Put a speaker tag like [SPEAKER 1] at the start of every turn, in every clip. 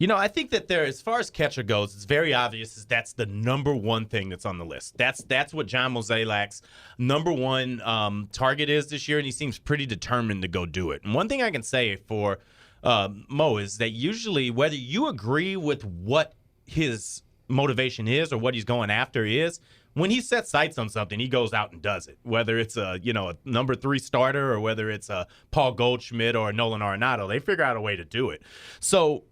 [SPEAKER 1] I think that as far as catcher goes, it's very obvious that's the number one thing that's on the list. That's what John Mozeliak's number one target is this year, and he seems pretty determined to go do it. And one thing I can say for Mo is that usually, whether you agree with what his motivation is or what he's going after is, when he sets sights on something, he goes out and does it. Whether it's a number 3 starter or whether it's a Paul Goldschmidt or a Nolan Arenado, they figure out a way to do it. So,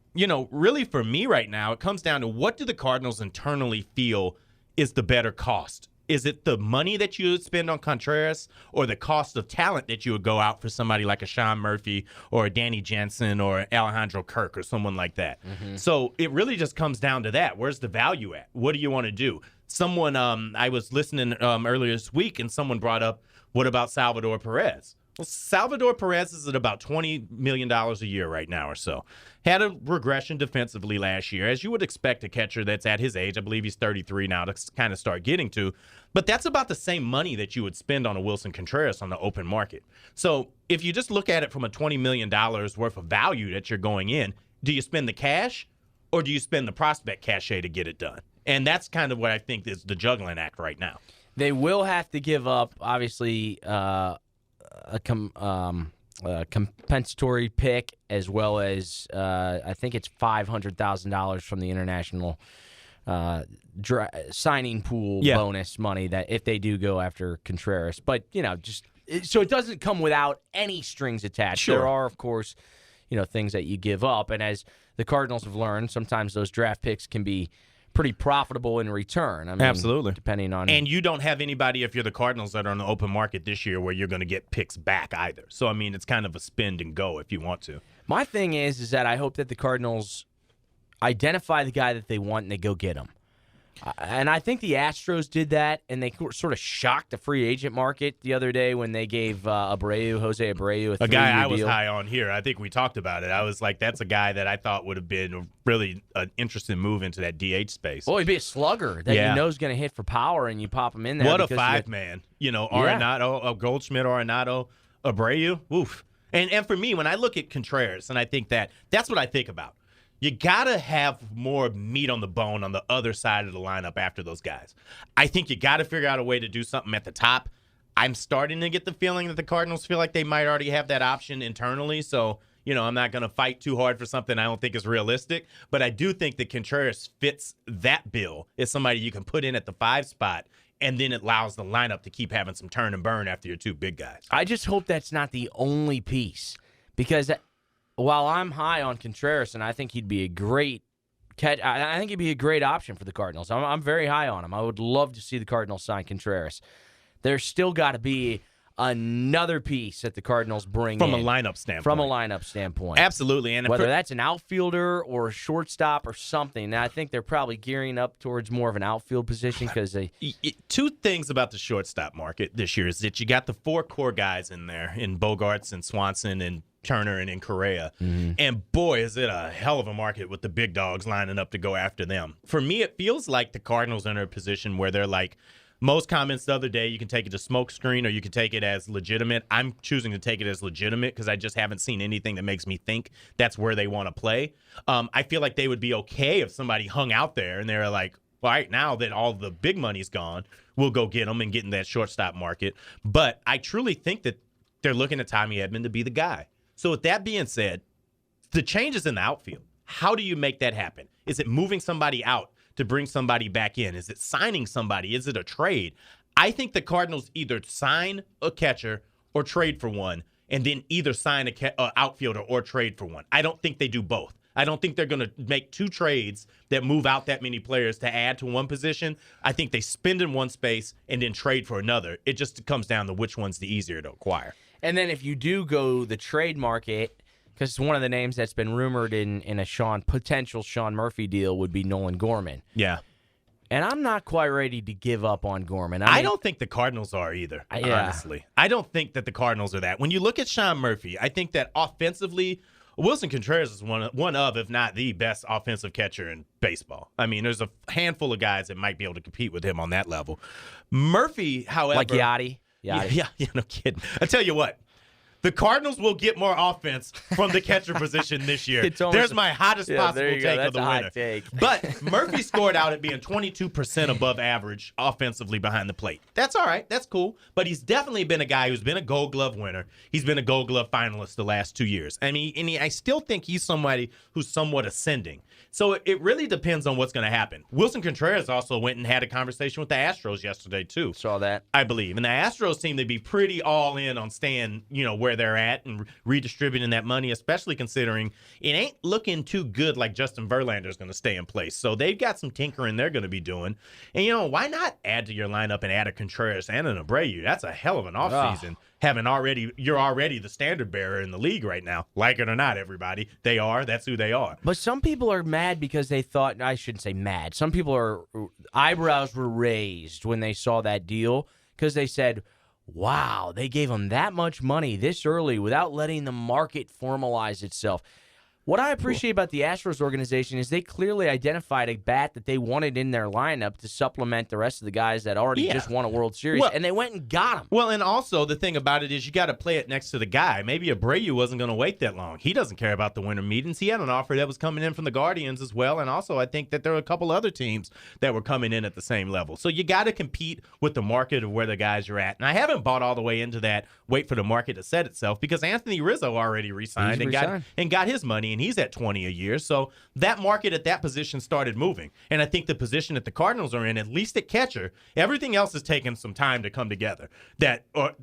[SPEAKER 1] really for me right now, it comes down to what do the Cardinals internally feel is the better cost? Is it the money that you would spend on Contreras or the cost of talent that you would go out for somebody like a Sean Murphy or a Danny Jansen or Alejandro Kirk or someone like that? Mm-hmm. So it really just comes down to that. Where's the value at? What do you want to do? Someone, I was listening earlier this week, and someone brought up, what about Salvador Perez? Well, Salvador Perez is at about $20 million a year right now or so. Had a regression defensively last year, as you would expect a catcher that's at his age. I believe he's 33 now to kind of start getting to. But that's about the same money that you would spend on a Wilson Contreras on the open market. So if you just look at it from a $20 million worth of value that you're going in, do you spend the cash or do you spend the prospect cachet to get it done? And that's kind of what I think is the juggling act right now.
[SPEAKER 2] They will have to give up, obviously, a compensatory pick, as well as I think it's $500,000 from the international signing pool bonus money that if they do go after Contreras. But so it doesn't come without any strings attached.
[SPEAKER 1] Sure.
[SPEAKER 2] There are, of course, things that you give up, and as the Cardinals have learned, sometimes those draft picks can be pretty profitable in return. I mean,
[SPEAKER 1] absolutely.
[SPEAKER 2] Depending on...
[SPEAKER 1] And you don't have anybody, if you're the Cardinals, that are on the open market this year where you're going to get picks back either. So, I mean, it's kind of a spend and go if you want to.
[SPEAKER 2] My thing is that I hope that the Cardinals identify the guy that they want and they go get him. And I think the Astros did that, and they sort of shocked the free agent market the other day when they gave Jose Abreu a
[SPEAKER 1] guy I was
[SPEAKER 2] deal.
[SPEAKER 1] high on here. I think we talked about it. I was like, that's a guy that I thought would have been really an interesting move into that DH space.
[SPEAKER 2] Well, he'd be a slugger that you know is going to hit for power, and you pop him in there.
[SPEAKER 1] What a five-man. Arenado, Goldschmidt, Arenado, Abreu. Woof. And for me, when I look at Contreras, and I think that's what I think about. You got to have more meat on the bone on the other side of the lineup after those guys. I think you got to figure out a way to do something at the top. I'm starting to get the feeling that the Cardinals feel like they might already have that option internally. So, I'm not going to fight too hard for something I don't think is realistic. But I do think that Contreras fits that bill as somebody you can put in at the 5 spot, and then it allows the lineup to keep having some turn and burn after your 2 big guys.
[SPEAKER 2] I just hope that's not the only piece, because while I'm high on Contreras, and I think he'd be a great catch, I think he'd be a great option for the Cardinals. I'm very high on him. I would love to see the Cardinals sign Contreras. There's still got to be another piece that the Cardinals bring
[SPEAKER 1] from
[SPEAKER 2] in.
[SPEAKER 1] a lineup standpoint. Absolutely.
[SPEAKER 2] And whether that's an outfielder or a shortstop or something, and I think they're probably gearing up towards more of an outfield position because they...
[SPEAKER 1] 2 things about the shortstop market this year is that you got the 4 core guys in there, in Bogarts and Swanson and Turner and in Correa. Mm-hmm. And boy, is it a hell of a market with the big dogs lining up to go after them. For me, it feels like the Cardinals are in a position where they're like, most comments the other day, you can take it as smokescreen or you can take it as legitimate. I'm choosing to take it as legitimate because I just haven't seen anything that makes me think that's where they want to play. I feel like they would be okay if somebody hung out there and they're like, all right, now that all the big money's gone, we'll go get them and get in that shortstop market. But I truly think that they're looking at Tommy Edman to be the guy. So with that being said, the changes in the outfield, how do you make that happen? Is it moving somebody out to bring somebody back in? Is it signing somebody? Is it a trade? I think the Cardinals either sign a catcher or trade for one, and then either sign an outfielder or trade for one. I don't think they do both. I don't think they're going to make 2 trades that move out that many players to add to one position. I think they spend in one space and then trade for another. It just comes down to which one's the easier to acquire.
[SPEAKER 2] And then if you do go the trade market, because one of the names that's been rumored in a potential Sean Murphy deal would be Nolan Gorman.
[SPEAKER 1] Yeah.
[SPEAKER 2] And I'm not quite ready to give up on Gorman.
[SPEAKER 1] I don't think the Cardinals are either, honestly. I don't think that the Cardinals are that. When you look at Sean Murphy, I think that offensively, Wilson Contreras is one of, if not the best offensive catcher in baseball. I mean, there's a handful of guys that might be able to compete with him on that level. Murphy, however...
[SPEAKER 2] Like Yachty?
[SPEAKER 1] Yeah, no kidding. I tell you what, The Cardinals will get more offense from the catcher position this year. There's my hottest possible take of the winter.
[SPEAKER 2] Take.
[SPEAKER 1] But Murphy scored out at being 22% above average offensively behind the plate. That's all right. That's cool. But he's definitely been a guy who's been a Gold Glove winner. He's been a Gold Glove finalist the last 2 years. I still think he's somebody who's somewhat ascending. So it really depends on what's going to happen. Wilson Contreras also went and had a conversation with the Astros yesterday, too.
[SPEAKER 2] Saw that.
[SPEAKER 1] I believe. And the Astros seem to be pretty all in on staying, where they're at and redistributing that money, especially considering it ain't looking too good like Justin Verlander's going to stay in place. So they've got some tinkering they're going to be doing. And, why not add to your lineup and add a Contreras and an Abreu? That's a hell of an offseason. You're already the standard bearer in the league right now. Like it or not, everybody. They are. That's who they are.
[SPEAKER 2] But some people are mad because they thought, I shouldn't say mad. Some people eyebrows were raised when they saw that deal because they said, wow, they gave him that much money this early without letting the market formalize itself. What I appreciate about the Astros organization is they clearly identified a bat that they wanted in their lineup to supplement the rest of the guys that already just won a World Series, and they went and got him.
[SPEAKER 1] Well, and also the thing about it is you got to play it next to the guy. Maybe Abreu wasn't going to wait that long. He doesn't care about the winter meetings. He had an offer that was coming in from the Guardians as well, and also I think that there were a couple other teams that were coming in at the same level. So you got to compete with the market of where the guys are at. And I haven't bought all the way into that wait for the market to set itself because Anthony Rizzo already re-signed and got his money, and he's at $20 a year. So that market at that position started moving. And I think the position that the Cardinals are in, at least at catcher, everything else is taking some time to come together,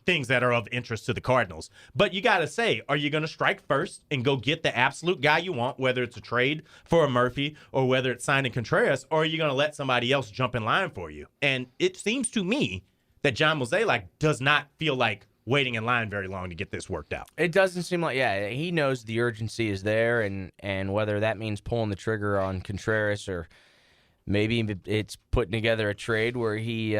[SPEAKER 1] things that are of interest to the Cardinals. But you got to say, are you going to strike first and go get the absolute guy you want, whether it's a trade for a Murphy or whether it's signing Contreras, or are you going to let somebody else jump in line for you? And it seems to me that John Mozeliak does not feel like waiting in line very long to get this worked out.
[SPEAKER 2] It doesn't seem like, he knows the urgency is there, and whether that means pulling the trigger on Contreras or maybe it's putting together a trade where he,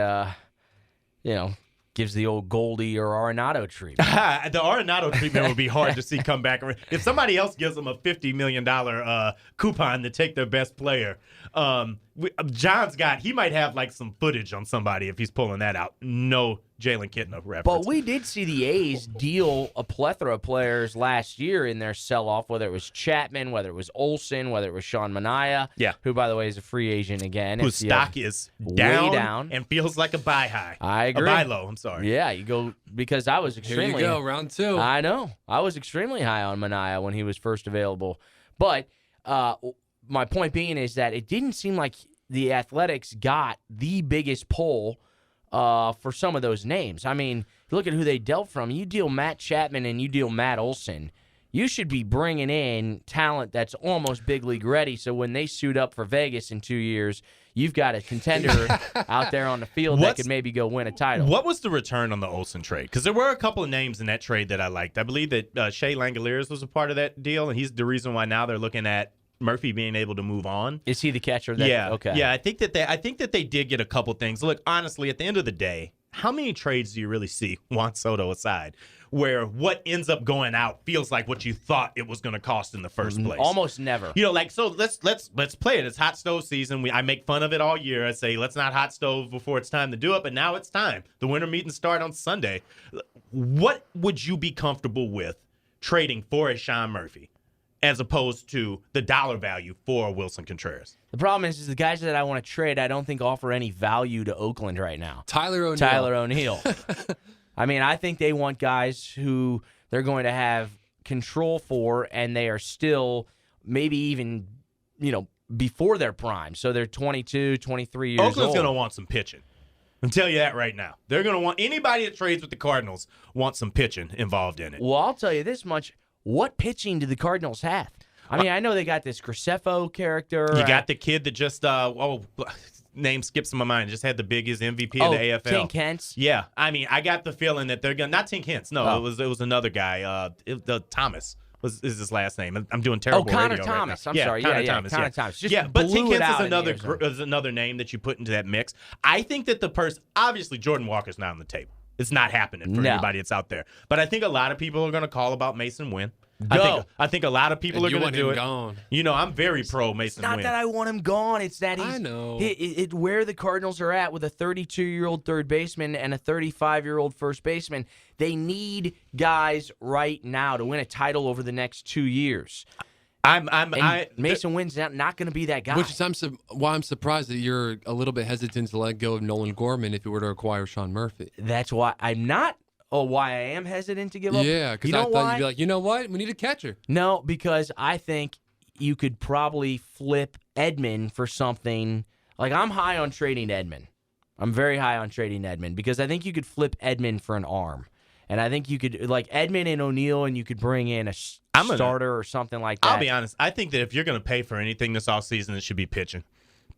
[SPEAKER 2] gives the old Goldie or Arenado treatment.
[SPEAKER 1] The Arenado treatment would be hard to see come back. If somebody else gives them a $50 million coupon to take their best player, he might have like some footage on somebody if he's pulling that out. No Jalen Kitna reference.
[SPEAKER 2] But we did see the A's deal a plethora of players last year in their sell-off, whether it was Chapman, whether it was Olsen, whether it was Sean Manaea, who, by the way, is a free agent again.
[SPEAKER 1] Whose stock is down and feels like a buy high.
[SPEAKER 2] I agree.
[SPEAKER 1] A buy low, I'm sorry.
[SPEAKER 2] Yeah, you go because I was extremely...
[SPEAKER 3] Here you go, round two.
[SPEAKER 2] I know. I was extremely high on Manaea when he was first available. But my point being is that it didn't seem like the Athletics got the biggest pull for some of those names. I mean, look at who they dealt from. You deal Matt Chapman and you deal Matt Olson. You should be bringing in talent that's almost big league ready, so when they suit up for Vegas in 2 years, you've got a contender out there on the field that could maybe go win a title.
[SPEAKER 1] What was the return on the Olsen trade? Because there were a couple of names in that trade that I liked. I believe that Shea Langoliers was a part of that deal, and he's the reason why now they're looking at Murphy being able to move on.
[SPEAKER 2] Is he the catcher? Okay.
[SPEAKER 1] Yeah, I think that they did get a couple things. Look, honestly, at the end of the day, how many trades do you really see, Juan Soto aside, where what ends up going out feels like what you thought it was going to cost in the first place?
[SPEAKER 2] Almost never.
[SPEAKER 1] So let's play it. It's hot stove season. I make fun of it all year. I say let's not hot stove before it's time to do it, but now it's time. The winter meetings start on Sunday. What would you be comfortable with trading for a Sean Murphy as opposed to the dollar value for Wilson Contreras?
[SPEAKER 2] The problem is the guys that I want to trade, I don't think offer any value to Oakland right now.
[SPEAKER 3] Tyler O'Neill.
[SPEAKER 2] I mean, I think they want guys who they're going to have control for, and they are still maybe even, before their prime. So they're 22, 23 years old.
[SPEAKER 1] Oakland's going to want some pitching. I'll tell you that right now. They're going to want anybody that trades with the Cardinals wants some pitching involved in it.
[SPEAKER 2] Well, I'll tell you this much. What pitching do the Cardinals have? I mean, I know they got this Graceffo character.
[SPEAKER 1] You got the kid that just, name skips in my mind, just had the biggest MVP of the AFL.
[SPEAKER 2] Tink Hence?
[SPEAKER 1] Yeah. I mean, I got the feeling that they're going to, not Tink Hence. No, it was another guy. Thomas is his last name. I'm doing terrible
[SPEAKER 2] Connor
[SPEAKER 1] radio
[SPEAKER 2] Thomas.
[SPEAKER 1] Right now.
[SPEAKER 2] I'm sorry.
[SPEAKER 1] Connor
[SPEAKER 2] Yeah,
[SPEAKER 1] Thomas.
[SPEAKER 2] Connor Thomas. Just
[SPEAKER 1] but Tink
[SPEAKER 2] blew it
[SPEAKER 1] Hence
[SPEAKER 2] out
[SPEAKER 1] is another name that you put into that mix. I think that the person, obviously Jordan Walker's not on the table. It's not happening for anybody that's out there. But I think a lot of people are going to call about Mason Wynn.
[SPEAKER 2] Go.
[SPEAKER 1] I think a lot of people
[SPEAKER 3] And
[SPEAKER 1] are
[SPEAKER 3] you
[SPEAKER 1] going
[SPEAKER 3] want
[SPEAKER 1] to do
[SPEAKER 3] him
[SPEAKER 1] it.
[SPEAKER 3] gone.
[SPEAKER 1] You know, I'm very pro Mason
[SPEAKER 2] Not
[SPEAKER 1] Wynn.
[SPEAKER 2] that I want him gone. It's that he's
[SPEAKER 3] I know.
[SPEAKER 2] where the Cardinals are at with a 32-year-old third baseman and a 35-year-old first baseman. They need guys right now to win a title over the next 2 years. Mason Wynn's not going to be that guy.
[SPEAKER 3] Which is why I'm surprised that you're a little bit hesitant to let go of Nolan Gorman if you were to acquire Sean Murphy.
[SPEAKER 2] That's why I'm not. Oh, why I am hesitant to give up?
[SPEAKER 3] Yeah, because
[SPEAKER 2] you know
[SPEAKER 3] I thought
[SPEAKER 2] why?
[SPEAKER 3] you'd be like, you know what? We need a catcher.
[SPEAKER 2] No, because I think you could probably flip Edman for something. Like, I'm high on trading Edman. I'm very high on trading Edman because I think you could flip Edman for an arm. And I think you could, like, Edman and O'Neill, and you could bring in a starter or something like that.
[SPEAKER 1] I'll be honest. I think that if you're going to pay for anything this offseason, it should be pitching.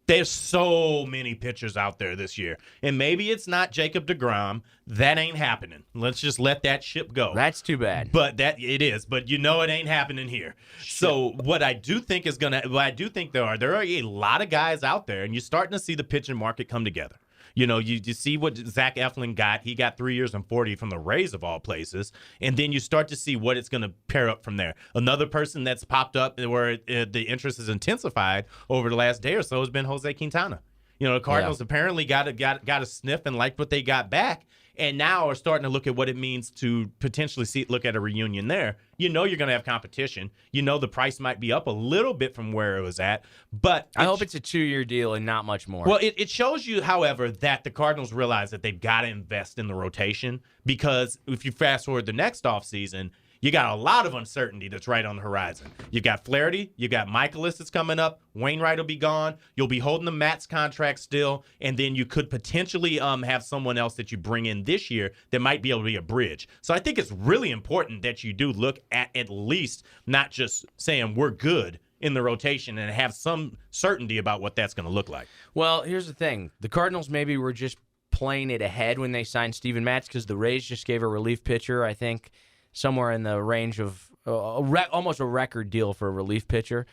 [SPEAKER 1] There's so many pitchers out there this year. And maybe it's not Jacob deGrom. That ain't happening. Let's just let that ship go.
[SPEAKER 2] That's too bad.
[SPEAKER 1] But it is. But you know it ain't happening here. So what I do think there are a lot of guys out there, and you're starting to see the pitching market come together. You know, you see what Zach Eflin got. He got 3 years and 40 from the Rays of all places. And then you start to see what it's going to pair up from there. Another person that's popped up where the interest has intensified over the last day or so has been Jose Quintana. You know, the Cardinals apparently got a sniff and liked what they got back, and now are starting to look at what it means to potentially look at a reunion there. You know you're going to have competition. You know the price might be up a little bit from where it was at, but
[SPEAKER 2] I hope it's a 2-year deal and not much more.
[SPEAKER 1] Well, it shows you, however, that the Cardinals realize that they've got to invest in the rotation, because if you fast forward the next offseason, you got a lot of uncertainty that's right on the horizon. You got Flaherty, you got Michaelis that's coming up, Wainwright will be gone, you'll be holding the Matt's contract still, and then you could potentially have someone else that you bring in this year that might be able to be a bridge. So I think it's really important that you do look at least not just saying we're good in the rotation and have some certainty about what that's going to look like.
[SPEAKER 2] Well, here's the thing. The Cardinals maybe were just playing it ahead when they signed Steven Matz because the Rays just gave a relief pitcher, I think, somewhere in the range of almost a record deal for a relief pitcher.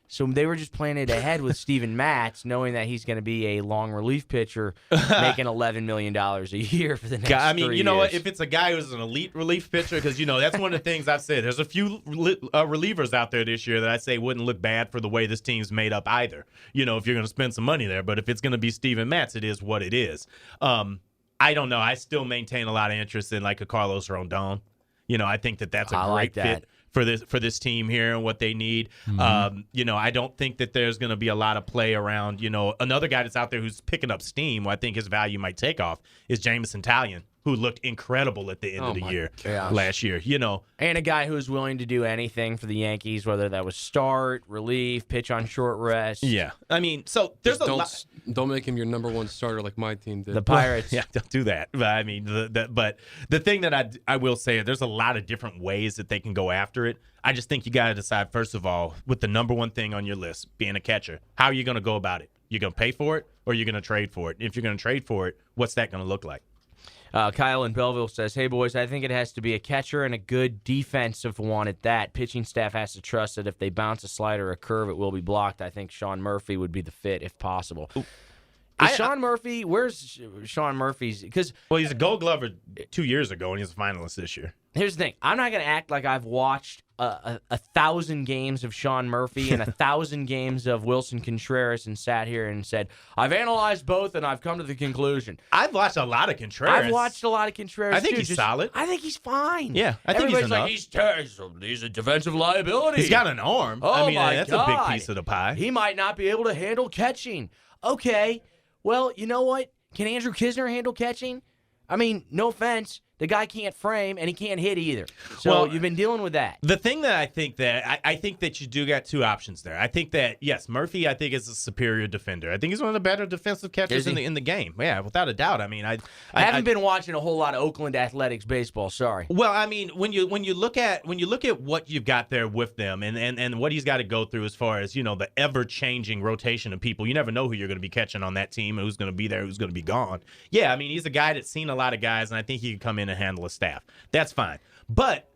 [SPEAKER 2] So they were just playing it ahead with Steven Matz, knowing that he's going to be a long relief pitcher making $11 million a year for the next 3 years.
[SPEAKER 1] You know what? If it's a guy who's an elite relief pitcher, because, you know, that's one of the things I've said. There's a few relievers out there this year that I say wouldn't look bad for the way this team's made up either, you know, if you're going to spend some money there. But if it's going to be Steven Matz, it is what it is. I don't know. I still maintain a lot of interest in, like, a Carlos Rondon. You know, I think that's a great fit for this team here and what they need.
[SPEAKER 3] Mm-hmm.
[SPEAKER 1] You know, I don't think that there's going to be a lot of play around. You know, another guy that's out there who's picking up steam, who I think his value might take off, is Jameson Taillon, who looked incredible at the end of the year last year. You know,
[SPEAKER 2] and a guy who's willing to do anything for the Yankees, whether that was start, relief, pitch on short rest.
[SPEAKER 1] Yeah, I mean, so there's a lot.
[SPEAKER 3] Don't make him your number one starter like my team did.
[SPEAKER 2] The Pirates.
[SPEAKER 1] Yeah, don't do that. But I mean, but the thing that I will say, there's a lot of different ways that they can go after it. I just think you got to decide, first of all, with the number one thing on your list, being a catcher, how are you going to go about it? You're going to pay for it, or you're going to trade for it? If you're going to trade for it, what's that going to look like?
[SPEAKER 2] Kyle in Belleville says, hey, boys, I think it has to be a catcher and a good defensive one at that. Pitching staff has to trust that if they bounce a slider or a curve, it will be blocked. I think Sean Murphy would be the fit if possible. Sean Murphy, where's Sean Murphy's?
[SPEAKER 1] Well, he's a Gold Glover 2 years ago, and he's a finalist this year.
[SPEAKER 2] Here's the thing. I'm not going to act like I've watched 1,000 games of Sean Murphy and 1,000 games of Wilson Contreras and sat here and said, I've analyzed both and I've come to the conclusion.
[SPEAKER 1] I've watched a lot of Contreras.
[SPEAKER 2] I've watched a lot of Contreras,
[SPEAKER 1] I think
[SPEAKER 2] too.
[SPEAKER 1] he's solid.
[SPEAKER 2] I think he's fine.
[SPEAKER 1] Yeah, I think he's enough.
[SPEAKER 2] He's a defensive liability.
[SPEAKER 1] He's got an arm.
[SPEAKER 2] Oh,
[SPEAKER 1] I mean,
[SPEAKER 2] my
[SPEAKER 1] that's
[SPEAKER 2] God.
[SPEAKER 1] a big piece of the pie.
[SPEAKER 2] He might not be able to handle catching. Okay, well, you know what? Can Andrew Kisner handle catching? I mean, no offense. The guy can't frame, and he can't hit either. So
[SPEAKER 1] Well,
[SPEAKER 2] you've been dealing with that.
[SPEAKER 1] The thing that I think that you do got two options there. I think that, yes, Murphy, I think, is a superior defender. I think he's one of the better defensive catchers in the game. Yeah, without a doubt. I mean, I
[SPEAKER 2] haven't been watching a whole lot of Oakland Athletics baseball. Sorry.
[SPEAKER 1] Well, I mean, when you look at what you've got there with them and what he's got to go through as far as, you know, the ever-changing rotation of people, you never know who you're going to be catching on that team, who's going to be there, who's going to be gone. Yeah, I mean, he's a guy that's seen a lot of guys, and I think he can come in and handle a staff. That's fine. But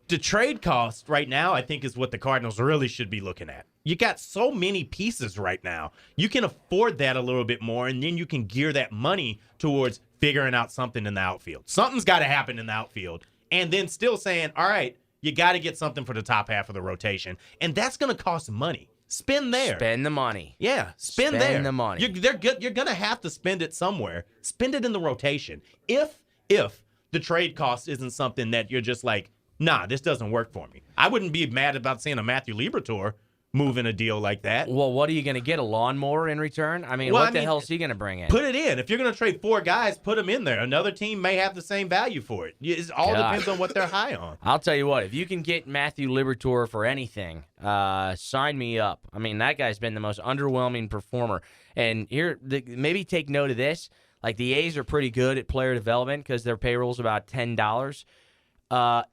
[SPEAKER 1] the trade cost right now, I think, is what the Cardinals really should be looking at. You got so many pieces right now. You can afford that a little bit more, and then you can gear that money towards figuring out something in the outfield. Something's got to happen in the outfield. And then still saying, all right, you got to get something for the top half of the rotation. And that's going to cost money. Spend there.
[SPEAKER 2] Spend the money.
[SPEAKER 1] Yeah, spend there.
[SPEAKER 2] Spend the money.
[SPEAKER 1] You're going to have to spend it somewhere. Spend it in the rotation. If the trade cost isn't something that you're just like, nah, this doesn't work for me. I wouldn't be mad about seeing a Matthew Liberatore move in a deal like that.
[SPEAKER 2] Well, what are you going to get? A lawnmower in return? I mean, what the hell is he going to bring in?
[SPEAKER 1] Put it in. If you're going to trade 4 guys, put them in there. Another team may have the same value for it. It all depends on what they're high on.
[SPEAKER 2] I'll tell you what, if you can get Matthew Liberatore for anything, sign me up. I mean, that guy's been the most underwhelming performer. And here, maybe take note of this. Like, the A's are pretty good at player development because their payroll's about $10.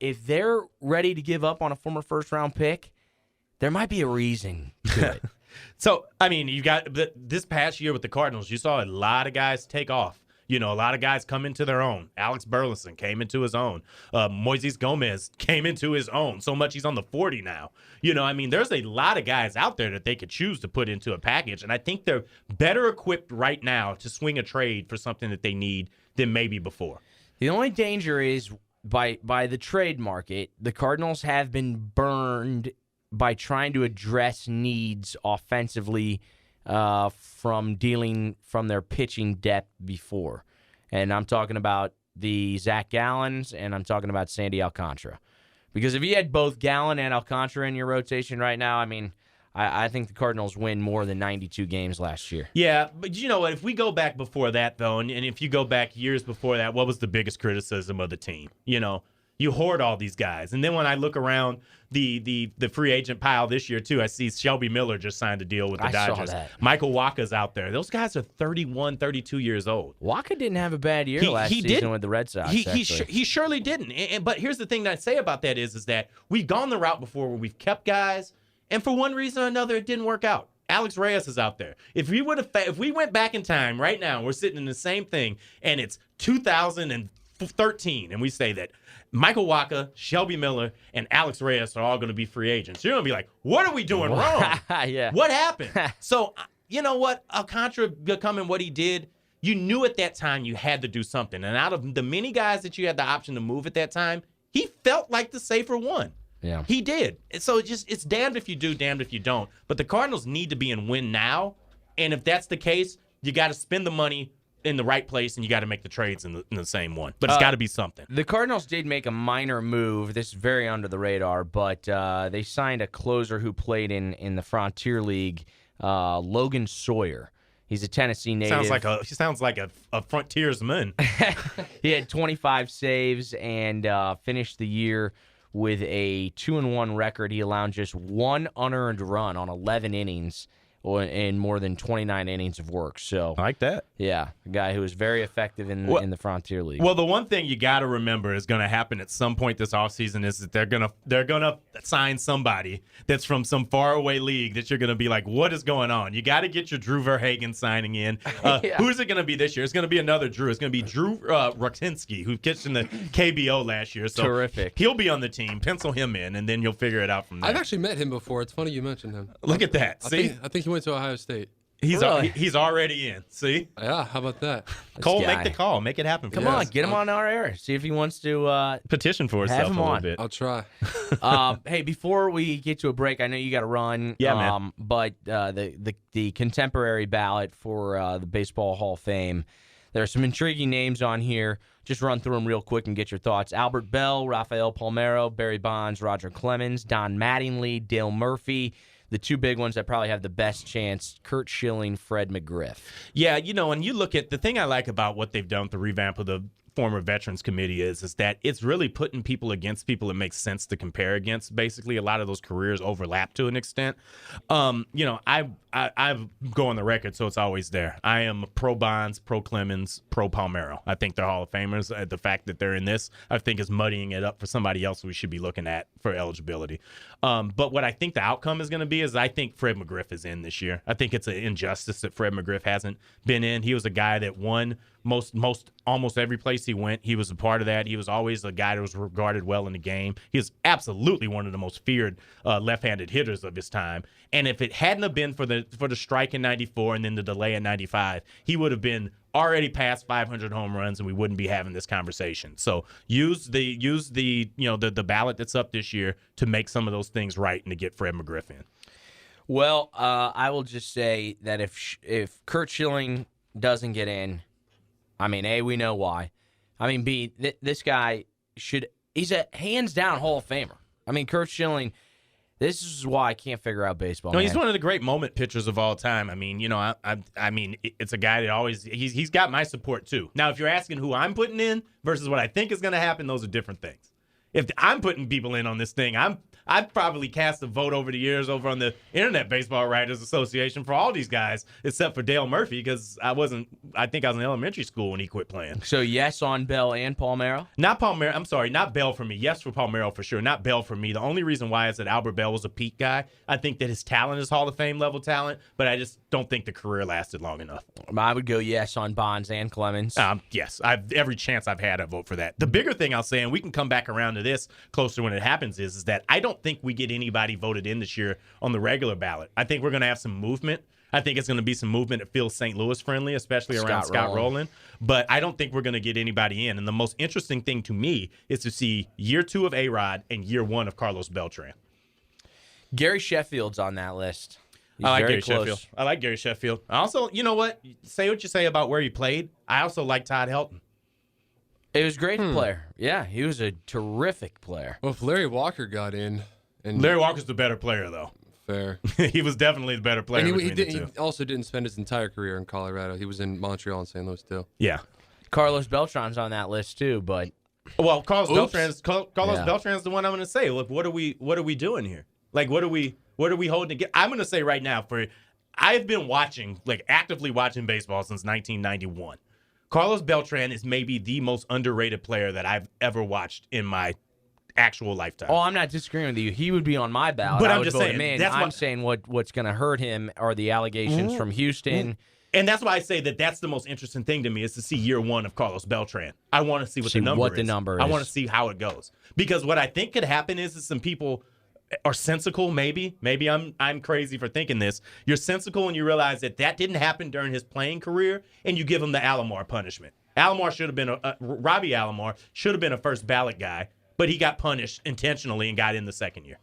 [SPEAKER 2] If they're ready to give up on a former first-round pick, there might be a reason to it.
[SPEAKER 1] So, I mean, you got this past year with the Cardinals, you saw a lot of guys take off. You know, a lot of guys come into their own. Alex Burleson came into his own. Moises Gomez came into his own. So much he's on the 40 now. You know, I mean, there's a lot of guys out there that they could choose to put into a package. And I think they're better equipped right now to swing a trade for something that they need than maybe before.
[SPEAKER 2] The only danger is by the trade market, the Cardinals have been burned by trying to address needs offensively from their pitching depth before. And I'm talking about the Zach Gallons, and I'm talking about Sandy Alcantara. Because if you had both Gallen and Alcantara in your rotation right now, I mean, I think the Cardinals win more than 92 games last year.
[SPEAKER 1] Yeah, but you know what? If we go back before that, though, and if you go back years before that, what was the biggest criticism of the team? You know, you hoard all these guys. And then when I look around the free agent pile this year, too, I see Shelby Miller just signed a deal with the Dodgers.
[SPEAKER 2] Saw that.
[SPEAKER 1] Michael Wacha's out there. Those guys are 31, 32 years old.
[SPEAKER 2] Wacha didn't have a bad year last season with the Red Sox.
[SPEAKER 1] He surely didn't. But here's the thing that I say about that is that we've gone the route before where we've kept guys, and for one reason or another, it didn't work out. Alex Reyes is out there. If we went back in time right now, we're sitting in the same thing, and it's 2013, and we say that Michael Wacha, Shelby Miller, and Alex Reyes are all going to be free agents. You're going to be like, what are we doing wrong?
[SPEAKER 2] Yeah.
[SPEAKER 1] What happened? So, you know what? Alcantara becoming what he did, you knew at that time you had to do something. And out of the many guys that you had the option to move at that time, he felt like the safer one.
[SPEAKER 2] Yeah.
[SPEAKER 1] He did. So it's damned if you do, damned if you don't. But the Cardinals need to be in win now. And if that's the case, you got to spend the money in the right place, and you got to make the trades in the same one. But it's got to be something.
[SPEAKER 2] The Cardinals did make a minor move. This is very under the radar, but they signed a closer who played in the Frontier League, Logan Sawyer. He's a Tennessee native.
[SPEAKER 1] He sounds like a frontiersman.
[SPEAKER 2] He had 25 saves and finished the year with a 2-1 record. He allowed just one unearned run on 11 innings in more than 29 innings of work. So
[SPEAKER 1] I like that.
[SPEAKER 2] Yeah, a guy who was very effective in the Frontier League.
[SPEAKER 1] Well, the one thing you got to remember is going to happen at some point this offseason is that they're gonna sign somebody that's from some faraway league that you're going to be like, what is going on? You got to get your Drew Verhagen signing in.
[SPEAKER 2] Yeah.
[SPEAKER 1] Who's it going to be this year? It's going to be another Drew. It's going to be Drew Rokinski, who pitched in the KBO last year. So
[SPEAKER 2] terrific.
[SPEAKER 1] He'll be on the team. Pencil him in, and then you'll figure it out from there.
[SPEAKER 3] I've actually met him before. It's funny you mentioned him.
[SPEAKER 1] Look at that.
[SPEAKER 3] I think he went to Ohio State.
[SPEAKER 1] He's
[SPEAKER 2] Really?
[SPEAKER 1] he's already in. See?
[SPEAKER 3] Yeah, how about that?
[SPEAKER 1] Cole,
[SPEAKER 2] guy.
[SPEAKER 1] make the call. Make it happen.
[SPEAKER 2] Come on, get him on our air. See if he wants to
[SPEAKER 1] Petition for
[SPEAKER 2] have
[SPEAKER 1] himself
[SPEAKER 2] him
[SPEAKER 1] a little
[SPEAKER 2] on.
[SPEAKER 1] bit.
[SPEAKER 3] I'll try.
[SPEAKER 2] Hey, before we get to a break, I know you got to run.
[SPEAKER 1] Yeah, man.
[SPEAKER 2] But the contemporary ballot for the Baseball Hall of Fame, there are some intriguing names on here. Just run through them real quick and get your thoughts. Albert Bell, Rafael Palmeiro, Barry Bonds, Roger Clemens, Don Mattingly, Dale Murphy. The two big ones that probably have the best chance, Kurt Schilling, Fred McGriff.
[SPEAKER 1] Yeah, and you look at the thing I like about what they've done with the revamp of the former Veterans Committee is that it's really putting people against people it makes sense to compare against. Basically, a lot of those careers overlap to an extent. I go on the record, so it's always there. I am pro Bonds, pro Clemens, pro Palmeiro. I think they're Hall of Famers. The fact that they're in this, I think, is muddying it up for somebody else we should be looking at for eligibility. But what I think the outcome is going to be is I think Fred McGriff is in this year. I think it's an injustice that Fred McGriff hasn't been in. He was a guy that won almost every place he went. He was a part of that. He was always a guy that was regarded well in the game. He is absolutely one of the most feared left-handed hitters of his time. And if it hadn't have been for the strike in '94 and then the delay in '95, he would have been already past 500 home runs, and we wouldn't be having this conversation. So use the ballot that's up this year to make some of those things right and to get Fred McGriff in.
[SPEAKER 2] Well, I will just say that if Curt Schilling doesn't get in, I mean, A, we know why. I mean, B, this guy he's a hands-down Hall of Famer. I mean, Curt Schilling, this is why I can't figure out baseball.
[SPEAKER 1] No,
[SPEAKER 2] man.
[SPEAKER 1] he's one of the great moment pitchers of all time. I mean, I mean, it's a guy that always he's got my support too. Now, if you're asking who I'm putting in versus what I think is going to happen, those are different things. If I'm putting people in on this thing, I've probably cast a vote over the years over on the Internet Baseball Writers Association for all these guys, except for Dale Murphy, because I think I was in elementary school when he quit playing.
[SPEAKER 2] So yes on Bell and Palmeiro?
[SPEAKER 1] Not Palmeiro. I'm sorry, not Bell for me. Yes for Palmeiro for sure. Not Bell for me. The only reason why is that Albert Bell was a peak guy. I think that his talent is Hall of Fame level talent, but I just don't think the career lasted long enough.
[SPEAKER 2] I would go yes on Bonds and Clemens.
[SPEAKER 1] Yes, every chance I've had, I vote for that. The bigger thing I'll say, and we can come back around to this closer when it happens, is that I don't think we get anybody voted in this year on the regular ballot. I think we're going to have some movement. I think it's going to be some movement that feels St. Louis friendly, especially around Scott Rowland. But I don't think we're going to get anybody in. And the most interesting thing to me is to see year 2 of A-Rod and year 1 of Carlos Beltran.
[SPEAKER 2] Gary Sheffield's on that list. He's
[SPEAKER 1] I like
[SPEAKER 2] very
[SPEAKER 1] Gary
[SPEAKER 2] close.
[SPEAKER 1] Sheffield. I like Gary Sheffield. I also, you know what? Say what you say about where he played. I also like Todd Helton.
[SPEAKER 2] He was a great player. Yeah, he was a terrific player.
[SPEAKER 3] Well, if Larry Walker got in, and
[SPEAKER 1] Larry Walker's the better player, though.
[SPEAKER 3] fair,
[SPEAKER 1] He was definitely the better player.
[SPEAKER 3] and
[SPEAKER 1] between the two.
[SPEAKER 3] he also didn't spend his entire career in Colorado. He was in Montreal and St. Louis too.
[SPEAKER 1] Yeah.
[SPEAKER 2] Carlos Beltran's on that list too, but
[SPEAKER 1] Well, Carlos
[SPEAKER 3] Oops.
[SPEAKER 1] Beltran's the one I'm going to say. Look, what are we doing here? Like, what are we holding again? I'm going to say right now, I've been actively watching baseball since 1991. Carlos Beltran is maybe the most underrated player that I've ever watched in my actual lifetime.
[SPEAKER 2] I'm not disagreeing with you. He would be on my ballot.
[SPEAKER 1] But
[SPEAKER 2] I
[SPEAKER 1] I'm
[SPEAKER 2] would
[SPEAKER 1] just
[SPEAKER 2] vote
[SPEAKER 1] saying,
[SPEAKER 2] him in.
[SPEAKER 1] that's
[SPEAKER 2] I'm
[SPEAKER 1] what-
[SPEAKER 2] saying what's going to hurt him are the allegations from Houston.
[SPEAKER 1] And that's why I say that's the most interesting thing to me is to see year 1 of Carlos Beltran. I want to see what the number is. I want to see how it goes. Because what I think could happen is that some people are sensical, maybe. Maybe I'm crazy for thinking this. You're sensical and you realize that didn't happen during his playing career, and you give him the Alomar punishment. Alomar should have been Robbie Alomar should have been a first ballot guy, but he got punished intentionally and got in the second year.